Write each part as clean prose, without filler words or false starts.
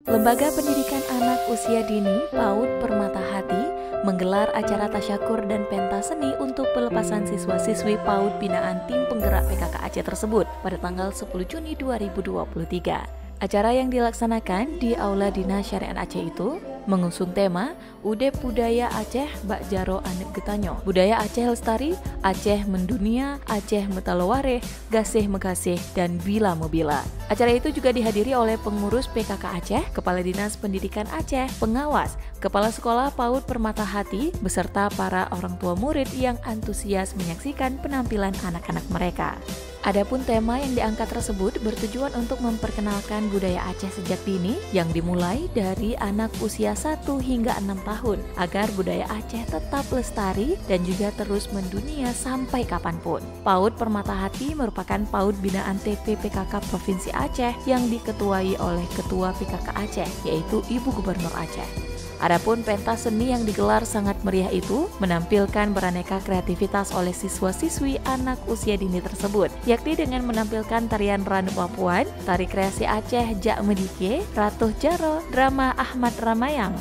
Lembaga Pendidikan Anak Usia Dini PAUD Permata Hati menggelar acara tasyakur dan pentas seni untuk pelepasan siswa-siswi PAUD binaan tim penggerak PKK Aceh tersebut pada tanggal 10 Juni 2023. Acara yang dilaksanakan di Aula Dinas Syariat Aceh itu mengusung tema Udep Budaya Aceh Bak Jaro Anek Getanyo, Budaya Aceh Lestari, Aceh Mendunia, Aceh Metaloware, Gasih Megasih, dan Bila Mobila. Acara itu juga dihadiri oleh pengurus PKK Aceh, Kepala Dinas Pendidikan Aceh, pengawas, Kepala Sekolah PAUD Permata Hati, beserta para orang tua murid yang antusias menyaksikan penampilan anak-anak mereka. Adapun tema yang diangkat tersebut bertujuan untuk memperkenalkan budaya Aceh sejak dini yang dimulai dari anak usia 1 hingga 6 tahun agar budaya Aceh tetap lestari dan juga terus mendunia sampai kapanpun. PAUD Permata Hati merupakan PAUD binaan TP PKK Provinsi Aceh yang diketuai oleh Ketua PKK Aceh yaitu Ibu Gubernur Aceh. Adapun pentas seni yang digelar sangat meriah itu menampilkan beraneka kreativitas oleh siswa-siswi anak usia dini tersebut, yakni dengan menampilkan tarian Ranu Papuan, tari kreasi Aceh Jak Medike, Ratuh Jaro, drama Ahmad Ramayang,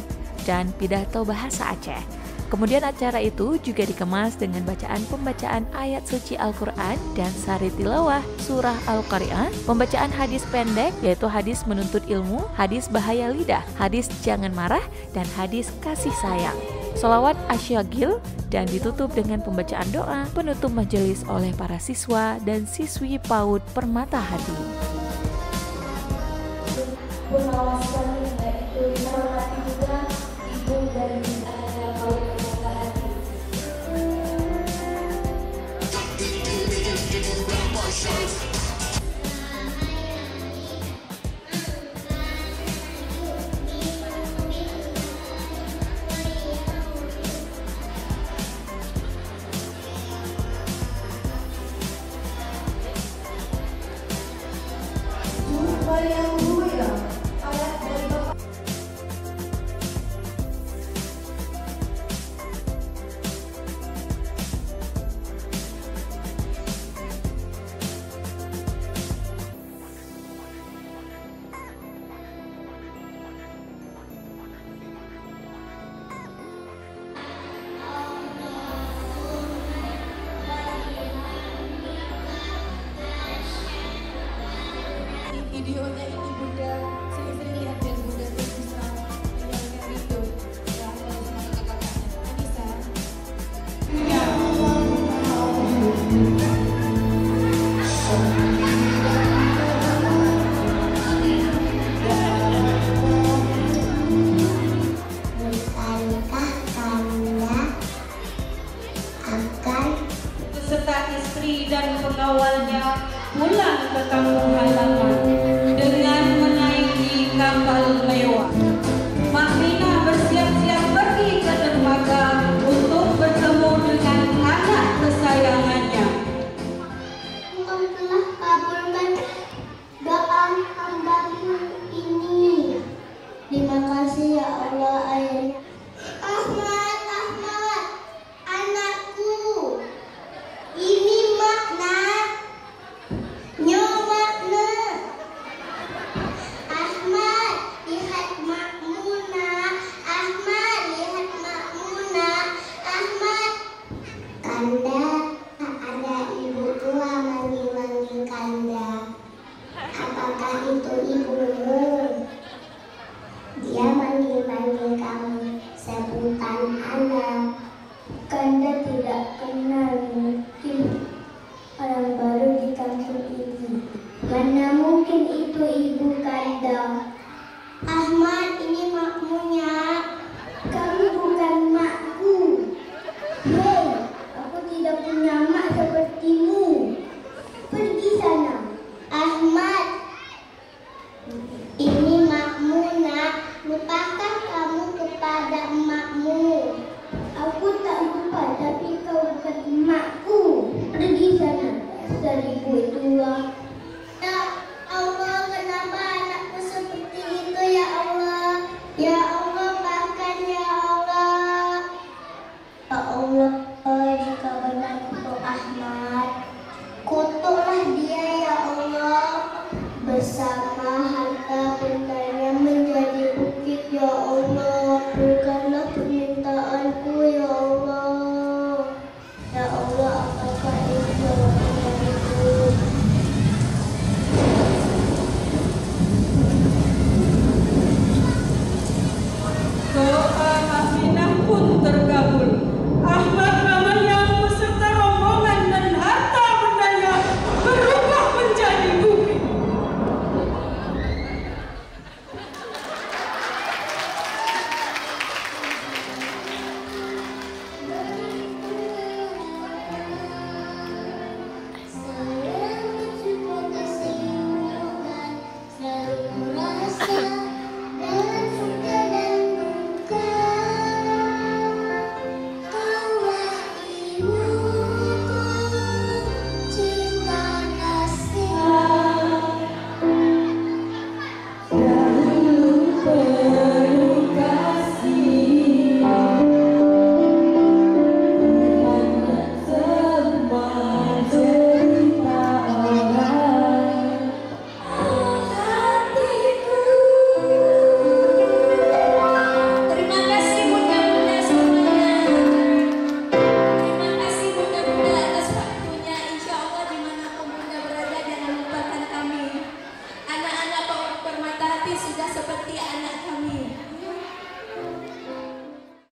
dan pidato bahasa Aceh. Kemudian acara itu juga dikemas dengan pembacaan ayat suci Al-Quran dan sari tilawah surah Al-Qari'ah, pembacaan hadis pendek yaitu hadis menuntut ilmu, hadis bahaya lidah, hadis jangan marah, dan hadis kasih sayang, sholawat asyagil, dan ditutup dengan pembacaan doa penutup majelis oleh para siswa dan siswi PAUD Permata Hati. Pengawasan yaitu dihormati juga ibu dan ayah PAUD Permata Hati. Videonya ini Bunda sering-sering lihat dan Bunda tuh bisa menyanyikan itu ya kalau sama kakak-kakaknya Anissa ya beserta istri dan pengawalnya pulang ke kampung halaman dengan menaiki kapal mewah. Mak Mina bersiap-siap pergi ke dermaga untuk bertemu dengan anak kesayangannya. Engkau telah kabulkan doa hamba-Mu ini. Terima kasih ya Allah ayahnya. Ahmad, anakku. Ini makna. Makna. Ahmad, lihat makmuna. Ahmad, lihat makmuna. Ahmad. Kanda, ada ibu tua manggil-manggil Kanda. Apakah itu ibumu? Dia